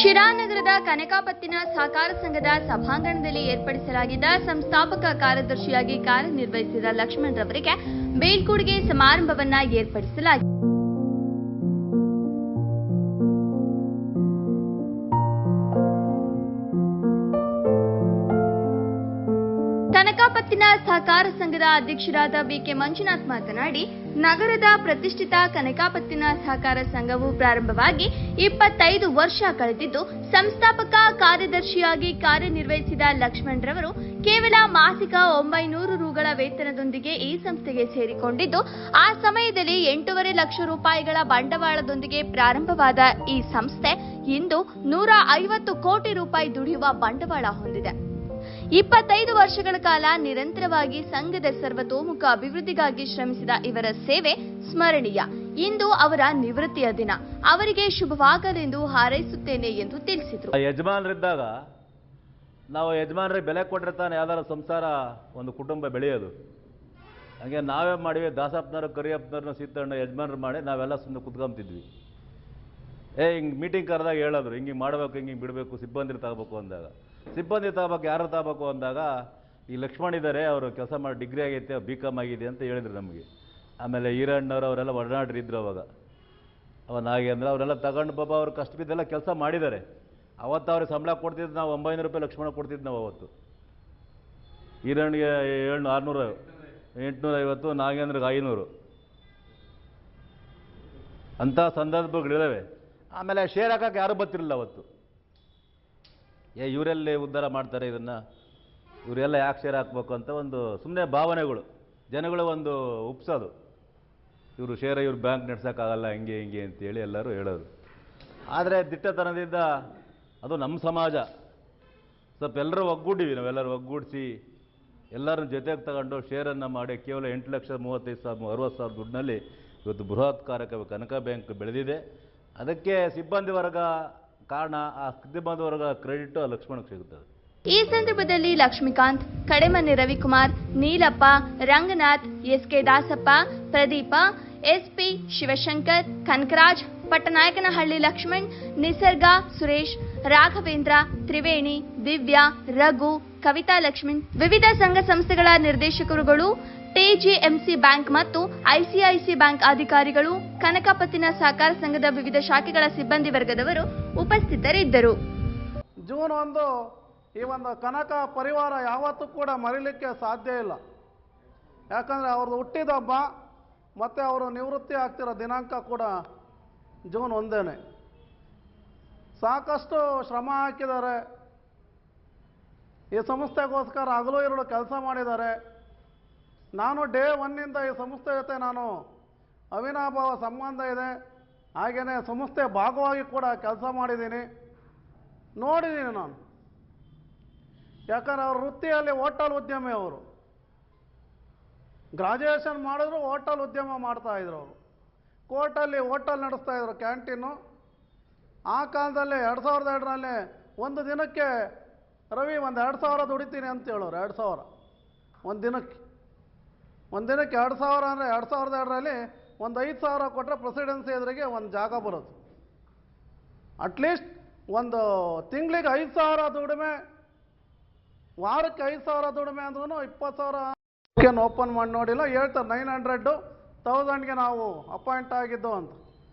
ಶಿರಾನಗರದ ಕನಕಾಪತ್ತಿನ ಸಹಕಾರ ಸಂಘದ ಸಭಾಂಗಣದಲ್ಲಿ ಏರ್ಪಡಿಸಲಾಗಿದ್ದ ಸಂಸ್ಥಾಪಕ ಕಾರ್ಯದರ್ಶಿಯಾಗಿ ಕಾರ್ಯನಿರ್ವಹಿಸಿದ ಲಕ್ಷ್ಮಣ್ ರವರಿಗೆ ಬೀಳ್ಕೊಡುಗೆ ಸಮಾರಂಭವನ್ನ ಏರ್ಪಡಿಸಲಾಗಿದೆ. ಕನಕಾಪತ್ತಿನ ಸಹಕಾರ ಸಂಘದ ಅಧ್ಯಕ್ಷರಾದ ಬಿಕೆ ಮಂಜುನಾಥ್ ಮಾತನಾಡಿ, ನಗರದ ಪ್ರತಿಷ್ಠಿತ ಕನಕಾಪತ್ತಿನ ಸಹಕಾರ ಸಂಘವು ಪ್ರಾರಂಭವಾಗಿ 25 ವರ್ಷ ಕಳೆದಿದ್ದು, ಸಂಸ್ಥಾಪಕ ಕಾರ್ಯದರ್ಶಿಯಾಗಿ ಕಾರ್ಯನಿರ್ವಹಿಸಿದ ಲಕ್ಷ್ಮಣ್ ರವರು ಕೇವಲ ಮಾಸಿಕ 900 ರೂಗಳ ವೇತನದೊಂದಿಗೆ ಈ ಸಂಸ್ಥೆಗೆ ಸೇರಿಕೊಂಡಿದ್ದು, ಆ ಸಮಯದಲ್ಲಿ 8.5 ಲಕ್ಷ ರೂಪಾಯಿಗಳ ಬಂಡವಾಳದೊಂದಿಗೆ ಪ್ರಾರಂಭವಾದ ಈ ಸಂಸ್ಥೆ ಇಂದು 150 ಕೋಟಿ ರೂಪಾಯಿ ದುಡಿಯುವ ಬಂಡವಾಳ ಹೊಂದಿದೆ. 25 ವರ್ಷಗಳ ಕಾಲ ನಿರಂತರವಾಗಿ ಸಂಘದ ಸರ್ವತೋಮುಖ ಅಭಿವೃದ್ಧಿಗಾಗಿ ಶ್ರಮಿಸಿದ ಇವರ ಸೇವೆ ಸ್ಮರಣೀಯ. ಇಂದು ಅವರ ನಿವೃತ್ತಿಯ ದಿನ. ಅವರಿಗೆ ಶುಭವಾಗಲೆಂದು ಹಾರೈಸುತ್ತೇನೆ ಎಂದು ತಿಳಿಸಿದರು. ಯಜಮಾನರಿದ್ದಾಗ ನಾವು ಯಜಮಾನರಿಗೆ ಬೆಲೆ ಕೊಟ್ಟರೆ ತಾನೇ ಯಾವ್ದಾರ ಸಂಸಾರ ಒಂದು ಕುಟುಂಬ ಬೆಳೆಯೋದು. ಹಾಗೆ ನಾವೇ ಮಾಡಿವಿ, ದಾಸಪ್ಪನವರು ಕರಿಯಪ್ಪನವ್ರನ್ನ ಸೀತಣ್ಣ ಯಜಮಾನರು ಮಾಡಿ ನಾವೆಲ್ಲ ಸುಮ್ಮನೆ ಕುತ್ಕೊಂತಿದ್ವಿ. ಹಿಂಗೆ ಮೀಟಿಂಗ್ ಕರೆದಾಗ ಹೇಳೋದ್ರು, ಹಿಂಗೆ ಮಾಡಬೇಕು, ಹಿಂಗೆ ಬಿಡಬೇಕು, ಸಿಬ್ಬಂದಿ ತಗೋಬೇಕು ಅಂದಾಗ, ಸಿಬ್ಬಂದಿ ತಗೋಬೇಕು ಯಾರು ತಗೋಬೇಕು ಅಂದಾಗ ಈ ಲಕ್ಷ್ಮಣ್ ಇದ್ದಾರೆ, ಅವರು ಕೆಲಸ ಮಾಡಿ ಡಿಗ್ರಿ ಆಗೈತೆ, BCom ಆಗಿದೆ ಅಂತ ಹೇಳಿದ್ರು ನಮಗೆ. ಆಮೇಲೆ ಈರಣ್ಣವ್ರು ಅವರೆಲ್ಲ ಒಡನಾಡ್ರಿದ್ರು ಅವ ನಾಗೇಂದ್ರ ಅವರೆಲ್ಲ ತಗೊಂಡು ಪಾಪ ಅವ್ರು ಕಷ್ಟ ಬಿದ್ದೆಲ್ಲ ಕೆಲಸ ಮಾಡಿದ್ದಾರೆ. ಅವತ್ತು ಅವ್ರಿಗೆ ಸಂಬಳ ಕೊಡ್ತಿದ್ದು ನಾವು 900 ರೂಪಾಯಿ ಲಕ್ಷ್ಮಣ ಕೊಡ್ತಿದ್ದು ನಾವು ಅವತ್ತು. ಈರಣ್ಣಿಗೆ 600, 850, ನಾಗೇಂದ್ರಿಗೆ 500 ಅಂಥ ಸಂದರ್ಭಗಳಿದ್ದಾವೆ. ಆಮೇಲೆ ಶೇರ್ ಹಾಕಕ್ಕೆ ಯಾರೂ ಬರ್ತಿರಲಿಲ್ಲ ಅವತ್ತು. ಇವರೆಲ್ಲಿ ಉದ್ಧಾರ ಮಾಡ್ತಾರೆ ಇದನ್ನು, ಇವರೆಲ್ಲ ಯಾಕೆ ಶೇರ್ ಹಾಕ್ಬೇಕು ಅಂತ ಒಂದು ಸುಮ್ಮನೆ ಭಾವನೆಗಳು, ಜನಗಳು ಒಂದು ಉಪ್ಸೋದು. ಇವರು ಶೇರ್ ಇವ್ರು ಬ್ಯಾಂಕ್ ನಡೆಸೋಕ್ಕಾಗಲ್ಲ, ಹಿಂಗೆ ಹಿಂಗೆ ಅಂತೇಳಿ ಎಲ್ಲರೂ ಹೇಳೋದು. ಆದರೆ ದಿಟ್ಟತನದಿಂದ ಅದು ನಮ್ಮ ಸಮಾಜ ಸ್ವಲ್ಪ ಎಲ್ಲರೂ ಒಗ್ಗೂಡಿವಿ, ನಾವೆಲ್ಲರೂ ಒಗ್ಗೂಡಿಸಿ ಎಲ್ಲರೂ ಜೊತೆಗೆ ತಗೊಂಡು ಶೇರನ್ನು ಮಾಡಿ ಕೇವಲ 8,35,000 60,000 ದುಡ್ಡಿನಲ್ಲಿ ಇವತ್ತು ಬೃಹತ್ಕಾರಕ ಕನಕ ಬ್ಯಾಂಕ್ ಬೆಳೆದಿದೆ. ಅದಕ್ಕೆ ಸಿಬ್ಬಂದಿ ವರ್ಗ ಕಾರಣ. ಆ ಸಿಬ್ಬಂದಿ ವರ್ಗ ಕ್ರೆಡಿಟ್ ಲಕ್ಷ್ಮಣಕ್ಕೆ ಸಿಗುತ್ತದೆ. ಈ ಸಂದರ್ಭದಲ್ಲಿ ಲಕ್ಷ್ಮೀಕಾಂತ್, ಕಡೆಮನೆ ರವಿಕುಮಾರ್, ನೀಲಪ್ಪ, ರಂಗನಾಥ್, SK ದಾಸಪ್ಪ, ಪ್ರದೀಪ, SP ಶಿವಶಂಕರ್, ಕನಕರಾಜ್, ಪಟ್ಟನಾಯಕನಹಳ್ಳಿ ಲಕ್ಷ್ಮಣ್, ನಿಸರ್ಗ, ಸುರೇಶ್, ರಾಘವೇಂದ್ರ, ತ್ರಿವೇಣಿ, ದಿವ್ಯಾ, ರಘು, ಕವಿತಾ ಲಕ್ಷ್ಮಣ್, ವಿವಿಧ ಸಂಘ ಸಂಸ್ಥೆಗಳ ನಿರ್ದೇಶಕರುಗಳು, TGMC ಬ್ಯಾಂಕ್ ಮತ್ತು ICIC ಬ್ಯಾಂಕ್ ಅಧಿಕಾರಿಗಳು, ಕನಕಾಪತ್ತಿನ ಸಹಕಾರ ಸಂಘದ ವಿವಿಧ ಶಾಖೆಗಳ ಸಿಬ್ಬಂದಿ ವರ್ಗದವರು ಉಪಸ್ಥಿತರಿದ್ದರು. ಜೂನ್ 1 ಈ ಒಂದು ಕನಕ ಪರಿವಾರ ಯಾವತ್ತೂ ಕೂಡ ಮರೀಲಿಕ್ಕೆ ಸಾಧ್ಯ ಇಲ್ಲ. ಯಾಕಂದರೆ ಅವ್ರದ್ದು ಹುಟ್ಟಿದ ಹಬ್ಬ ಮತ್ತು ಅವರು ನಿವೃತ್ತಿ ಆಗ್ತಿರೋ ದಿನಾಂಕ ಕೂಡ ಜೂನ್ 1. ಸಾಕಷ್ಟು ಶ್ರಮ ಹಾಕಿದ್ದಾರೆ. ಈ ಸಂಸ್ಥೆಗೋಸ್ಕರ ಹಗಲು ಇರುಳು ಕೆಲಸ ಮಾಡಿದ್ದಾರೆ. ನಾನು ಡೇ 1ನಿಂದ ಈ ಸಂಸ್ಥೆ ಜೊತೆ ನಾನು ಅವಿನಾಭಾವ ಸಂಬಂಧ ಇದೆ. ಹಾಗೆಯೇ ಸಂಸ್ಥೆ ಭಾಗವಾಗಿ ಕೂಡ ಕೆಲಸ ಮಾಡಿದ್ದೀನಿ, ನೋಡಿದ್ದೀನಿ ನಾನು. ಯಾಕಂದರೆ ಅವ್ರ ವೃತ್ತಿಯಲ್ಲಿ ಹೋಟೆಲ್ ಉದ್ಯಮಿ. ಅವರು ಗ್ರಾಜುಯೇಷನ್ ಮಾಡಿದ್ರು ಹೋಟೆಲ್ ಉದ್ಯಮ ಮಾಡ್ತಾಯಿದ್ರು. ಅವರು ಕೋರ್ಟಲ್ಲಿ ಹೋಟೆಲ್ ನಡೆಸ್ತಾಯಿದ್ರು, ಕ್ಯಾಂಟೀನು. ಆ ಕಾಲದಲ್ಲಿ 2002ರಲ್ಲಿ ಒಂದು ದಿನಕ್ಕೆ ರವಿ ಒಂದು 2,000 ದುಡಿತೀನಿ ಅಂತ ಹೇಳೋರು. 2,000 ಒಂದು ದಿನಕ್ಕೆ. 2,000 ಅಂದರೆ 2002ರಲ್ಲಿ ಒಂದು 5,000 ಕೊಟ್ಟರೆ ಪ್ರೆಸಿಡೆನ್ಸಿ ಎದುರಿಗೆ ಒಂದು ಜಾಗ ಬರೋದು. ಅಟ್ಲೀಸ್ಟ್ ಒಂದು ತಿಂಗಳಿಗೆ 5,000 ದುಡಿಮೆ, ವಾರಕ್ಕೆ 5,000 ದುಡಿಮೆ ಅಂದ್ರೂ 20,000 ಓಪನ್ ಮಾಡಿ ನೋಡಿಲ್ಲ. ಹೇಳ್ತಾರೆ 900, 1000ಗೆ ನಾವು ಅಪಾಯಿಂಟ್ ಆಗಿದ್ದು ಅಂತ.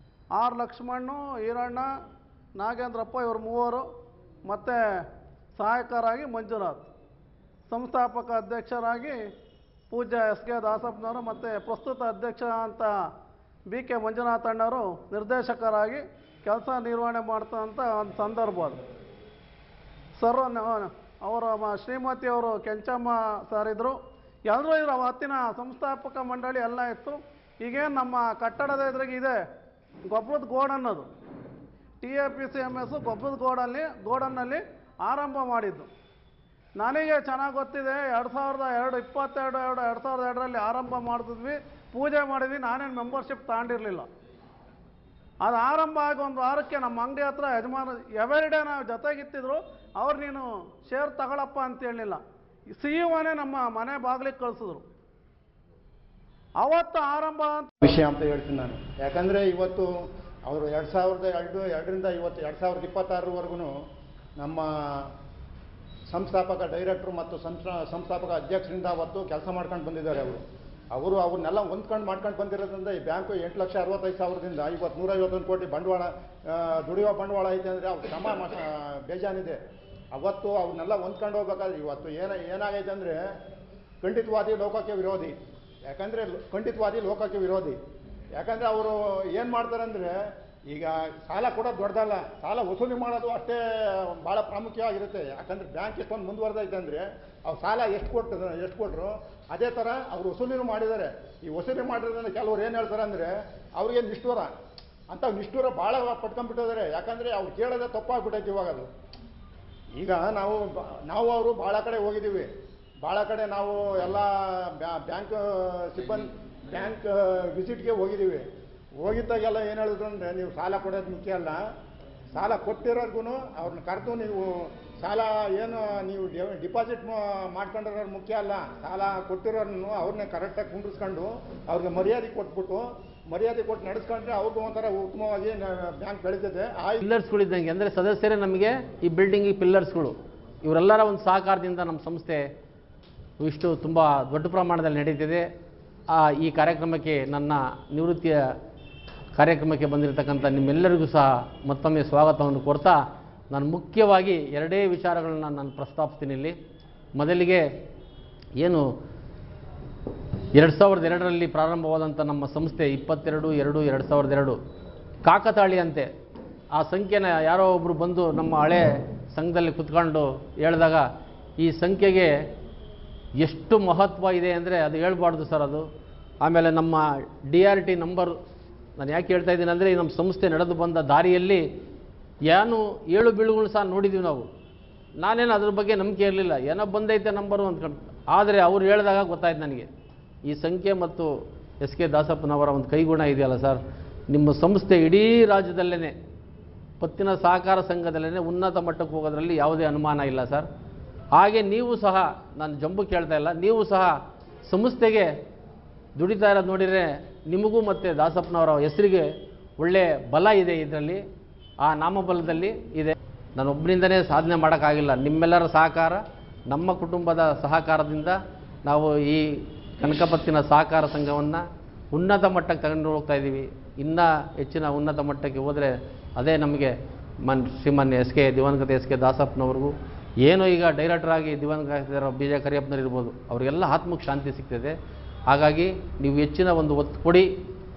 ಆರ್ ಲಕ್ಷ್ಮಣ್ಣು, ಈರಣ್ಣ, ನಾಗೇಂದ್ರಪ್ಪ ಇವರು 3 ಮತ್ತು ಸಹಾಯಕರಾಗಿ ಮಂಜುನಾಥ್, ಸಂಸ್ಥಾಪಕ ಅಧ್ಯಕ್ಷರಾಗಿ ಪೂಜ್ಯ SK ದಾಸಪ್ಪನವರು ಮತ್ತು ಪ್ರಸ್ತುತ ಅಧ್ಯಕ್ಷ ಅಂತ BK ಮಂಜುನಾಥ್ ಅಣ್ಣವರು ನಿರ್ದೇಶಕರಾಗಿ ಕೆಲಸ ನಿರ್ವಹಣೆ ಮಾಡ್ತಂಥ ಒಂದು ಸಂದರ್ಭ ಅದು. ಅವರ ಶ್ರೀಮತಿ ಅವರು ಕೆಂಚಮ್ಮ ಸರ್ ಇದ್ದರು. ಎಲ್ಲರೂ ಇದ್ರು. ಅವತ್ತಿನ ಸಂಸ್ಥಾಪಕ ಮಂಡಳಿ ಎಲ್ಲ ಇತ್ತು. ಈಗೇನು ನಮ್ಮ ಕಟ್ಟಡದ ಎದುರಿಗೆ ಇದೆ ಗೊಬ್ಬರದ ಗೋಡ್ ಅನ್ನೋದು, TAPCMS ಗೊಬ್ಬರದ ಗೋಡನ್ನಲ್ಲಿ ಆರಂಭ ಮಾಡಿದ್ದು. ನನಗೆ ಚೆನ್ನಾಗಿ ಗೊತ್ತಿದೆ. 2022ರಲ್ಲಿ ಆರಂಭ ಮಾಡ್ತಿದ್ವಿ, ಪೂಜೆ ಮಾಡಿದ್ವಿ. ನಾನೇನು ಮೆಂಬರ್ಶಿಪ್ ತಗೊಂಡಿರಲಿಲ್ಲ. ಅದು ಆರಂಭ ಆಗಿ ಒಂದು ವಾರಕ್ಕೆ ನಮ್ಮ ಅಂಗಡಿ ಹತ್ರ ಯಜಮಾನ ಎವರಿಡೇ ನಾವು ಜೊತೆಗಿತ್ತಿದ್ರು. ಅವ್ರು ನೀನು ಶೇರ್ ತಗೊಳಪ್ಪ ಅಂತ ಹೇಳಲಿಲ್ಲ. CEO ನಮ್ಮ ಮನೆ ಬಾಗಿಲಿಗೆ ಕಳಿಸಿದ್ರು. ಅವತ್ತು ಆರಂಭ ವಿಷಯ ಅಂತ ಹೇಳ್ತೀನಿ ನಾನು. ಯಾಕಂದರೆ ಇವತ್ತು ಅವರು 2002ರಿಂದ 2026ವರೆಗೂ ನಮ್ಮ ಸಂಸ್ಥಾಪಕ ಡೈರೆಕ್ಟ್ರು ಮತ್ತು ಸಂಸ್ಥಾಪಕ ಅಧ್ಯಕ್ಷರಿಂದ ಅವತ್ತು ಕೆಲಸ ಮಾಡ್ಕೊಂಡು ಬಂದಿದ್ದಾರೆ. ಅವ್ರನ್ನೆಲ್ಲ ಹೊಂದ್ಕೊಂಡು ಮಾಡ್ಕೊಂಡು ಬಂದಿರೋದ್ರಿಂದ ಈ ಬ್ಯಾಂಕು 8,65,000ದಿಂದ ಇವತ್ತು 151 ಕೋಟಿ ಬಂಡವಾಳ ದುಡಿಯೋ ಬಂಡವಾಳ ಐತೆ ಅಂದರೆ ಅವ್ರ ಶ್ರಮ ಬೇಜಾನಿದೆ. ಅವತ್ತು ಅವ್ರನ್ನೆಲ್ಲ ಹೊಂದ್ಕೊಂಡು ಹೋಗ್ಬೇಕಾದ್ರೆ ಇವತ್ತು ಏನಾಗೈತೆ ಅಂದರೆ ಖಂಡಿತವಾದಿ ಲೋಕಕ್ಕೆ ವಿರೋಧಿ. ಖಂಡಿತವಾದಿ ಲೋಕಕ್ಕೆ ವಿರೋಧಿ. ಯಾಕಂದರೆ ಅವರು ಏನು ಮಾಡ್ತಾರೆ ಅಂದರೆ ಈಗ ಸಾಲ ಕೊಡೋದು ದೊಡ್ಡದಲ್ಲ, ಸಾಲ ವಸೂಲಿ ಮಾಡೋದು ಅಷ್ಟೇ ಭಾಳ ಪ್ರಾಮುಖ್ಯವಾಗಿರುತ್ತೆ. ಯಾಕಂದರೆ ಬ್ಯಾಂಕ್ ಎಷ್ಟೊಂದು ಮುಂದುವರೆದೈತೆ ಅಂದರೆ ಅವ್ರು ಸಾಲ ಎಷ್ಟು ಕೊಟ್ಟರು ಅದೇ ಥರ ಅವ್ರು ವಸೂಲಿನೂ ಮಾಡಿದ್ದಾರೆ. ಈ ವಸೂಲಿ ಮಾಡಿರೋದ್ರಿಂದ ಕೆಲವ್ರು ಏನು ಹೇಳ್ತಾರೆ ಅಂದರೆ ಅವ್ರಿಗೆ ನಿಷ್ಠೂರ ಅಂತ ನಿಷ್ಠೂರ ಭಾಳ ಪಟ್ಕೊಂಡ್ಬಿಟ್ಟಿದ್ದಾರೆ. ಯಾಕಂದರೆ ಅವ್ರು ಕೇಳೋದೇ ತಪ್ಪಾಗ್ಬಿಟ್ಟೈತೆ ಇವಾಗ. ಅದು ಈಗ ನಾವು ಅವರು ಭಾಳ ಕಡೆ ಹೋಗಿದ್ದೀವಿ. ಭಾಳ ಕಡೆ ನಾವು ಎಲ್ಲ ಬ್ಯಾಂಕ್ ಸಿಬ್ಬಂದಿ ಬ್ಯಾಂಕ್ ವಿಸಿಟ್ಗೆ ಹೋಗಿದ್ದೀವಿ. ಹೋಗಿದ್ದಾಗೆಲ್ಲ ಏನು ಹೇಳಿದ್ರು ಅಂದರೆ ನೀವು ಸಾಲ ಕೊಡೋದು ಮುಖ್ಯ ಅಲ್ಲ, ಸಾಲ ಕೊಟ್ಟಿರೋರ್ಗು ಅವ್ರನ್ನ ಕರೆದು ನೀವು ಸಾಲ ಏನು ನೀವು ಡಿಪಾಸಿಟ್ ಮಾಡ್ಕೊಂಡಿರೋರು ಮುಖ್ಯ ಅಲ್ಲ, ಸಾಲ ಕೊಟ್ಟಿರೋರ್ನು ಅವ್ರನ್ನೇ ಕರೆಕ್ಟಾಗಿ ಕುಂಡ್ರಿಸ್ಕೊಂಡು ಅವ್ರಿಗೆ ಮರ್ಯಾದೆ ಕೊಟ್ಟು ನಡೆಸ್ಕೊಂಡ್ರೆ ಅವ್ರಿಗೂ ಒಂಥರ ಉತ್ತಮವಾಗಿ ಬ್ಯಾಂಕ್ ಬೆಳೀತದೆ. ಪಿಲ್ಲರ್ಸ್ಗಳಿದ್ದಂಗೆ ಅಂದರೆ ಸದಸ್ಯರೇ ನಮಗೆ ಈ ಬಿಲ್ಡಿಂಗ್ ಪಿಲ್ಲರ್ಸ್ಗಳು. ಇವರೆಲ್ಲರ ಒಂದು ಸಹಕಾರದಿಂದ ನಮ್ಮ ಸಂಸ್ಥೆ ಇಷ್ಟು ತುಂಬ ದೊಡ್ಡ ಪ್ರಮಾಣದಲ್ಲಿ ನಡೀತಿದೆ. ಈ ಕಾರ್ಯಕ್ರಮಕ್ಕೆ ನನ್ನ ನಿವೃತ್ತಿಯ ಕಾರ್ಯಕ್ರಮಕ್ಕೆ ಬಂದಿರತಕ್ಕಂಥ ನಿಮ್ಮೆಲ್ಲರಿಗೂ ಸಹ ಮತ್ತೊಮ್ಮೆ ಸ್ವಾಗತವನ್ನು ಕೋರ್ತಾ ನಾನು ಮುಖ್ಯವಾಗಿ ಎರಡೇ ವಿಚಾರಗಳನ್ನ ನಾನು ಪ್ರಸ್ತಾಪಿಸ್ತೀನಿ ಇಲ್ಲಿ. ಮೊದಲಿಗೆ ಏನು 2002ರಲ್ಲಿ ಪ್ರಾರಂಭವಾದಂಥ ನಮ್ಮ ಸಂಸ್ಥೆ 22/2/2002 ಕಾಕತಾಳೀಯಂತೆ ಆ ಸಂಖ್ಯೆನ ಯಾರೋ ಒಬ್ಬರು ಬಂದು ನಮ್ಮ ಹಳೆ ಸಂಘದಲ್ಲಿ ಕುತ್ಕೊಂಡು ಹೇಳಿದಾಗ ಈ ಸಂಖ್ಯೆಗೆ ಎಷ್ಟು ಮಹತ್ವ ಇದೆ ಅಂದರೆ ಅದು ಹೇಳ್ಬಾರ್ದು ಸರ್ ಅದು. ಆಮೇಲೆ ನಮ್ಮ DRT ನಂಬರ್ ನಾನು ಯಾಕೆ ಹೇಳ್ತಾ ಇದ್ದೀನಿ ಅಂದರೆ ನಮ್ಮ ಸಂಸ್ಥೆ ನಡೆದು ಬಂದ ದಾರಿಯಲ್ಲಿ ಏನು ಏಳು ಬೀಳುಗಳು ಸಹ ನೋಡಿದ್ದೀವಿ ನಾವು. ನಾನೇನು ಅದ್ರ ಬಗ್ಗೆ ನಂಬಿಕೆ ಇರಲಿಲ್ಲ, ಏನೋ ಬಂದೈತೆ ನಂಬರು ಅಂದ್ಕೊಂಡು. ಆದರೆ ಅವ್ರು ಹೇಳಿದಾಗ ಗೊತ್ತಾಯ್ತು ನನಗೆ ಈ ಸಂಖ್ಯೆ ಮತ್ತು SK ದಾಸಪ್ಪನವರ ಒಂದು ಕೈಗುಣ ಇದೆಯಲ್ಲ ಸರ್, ನಿಮ್ಮ ಸಂಸ್ಥೆ ಇಡೀ ರಾಜ್ಯದಲ್ಲೇ ಪತ್ತಿನ ಸಹಕಾರ ಸಂಘದಲ್ಲೇ ಉನ್ನತ ಮಟ್ಟಕ್ಕೆ ಹೋಗೋದ್ರಲ್ಲಿ ಯಾವುದೇ ಅನುಮಾನ ಇಲ್ಲ ಸರ್. ಹಾಗೆ ನೀವು ಸಹ, ನಾನು ಜಂಬು ಕೇಳ್ತಾ ಇಲ್ಲ, ನೀವು ಸಹ ಸಂಸ್ಥೆಗೆ ದುಡಿತಾ ಇರೋದು ನೋಡಿದರೆ ನಿಮಗೂ ಮತ್ತು ದಾಸಪ್ಪನವರ ಹೆಸರಿಗೆ ಒಳ್ಳೆಯ ಬಲ ಇದೆ. ಇದರಲ್ಲಿ ಆ ನಾಮಬಲದಲ್ಲಿ ಇದೆ. ನಾನು ಒಬ್ಬರಿಂದನೇ ಸಾಧನೆ ಮಾಡೋಕ್ಕಾಗಿಲ್ಲ. ನಿಮ್ಮೆಲ್ಲರ ಸಹಕಾರ, ನಮ್ಮ ಕುಟುಂಬದ ಸಹಕಾರದಿಂದ ನಾವು ಈ ಕನಕಪತ್ತಿನ ಸಹಕಾರ ಸಂಘವನ್ನು ಉನ್ನತ ಮಟ್ಟಕ್ಕೆ ತಗೊಂಡು ಹೋಗ್ತಾ ಇದ್ದೀವಿ. ಇನ್ನೂ ಹೆಚ್ಚಿನ ಉನ್ನತ ಮಟ್ಟಕ್ಕೆ ಹೋದರೆ ಅದೇ ನಮಗೆ ಶ್ರೀಮಾನ್ಯ ದಿವಂಗತ SK ದಾಸಪ್ಪನವ್ರಿಗೂ, ಏನೋ ಈಗ ಡೈರೆಕ್ಟರ್ ಆಗಿ ದಿವಂಗತ BJ ಕರಿಯಪ್ಪನವ್ರು ಇರ್ಬೋದು, ಅವರಿಗೆಲ್ಲ ಆತ್ಮಕ್ಕೆ ಶಾಂತಿ ಸಿಗ್ತದೆ. ಹಾಗಾಗಿ ನೀವು ಹೆಚ್ಚಿನ ಒಂದು ಒತ್ತು ಕೊಡಿ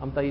ಅಂತ ಈ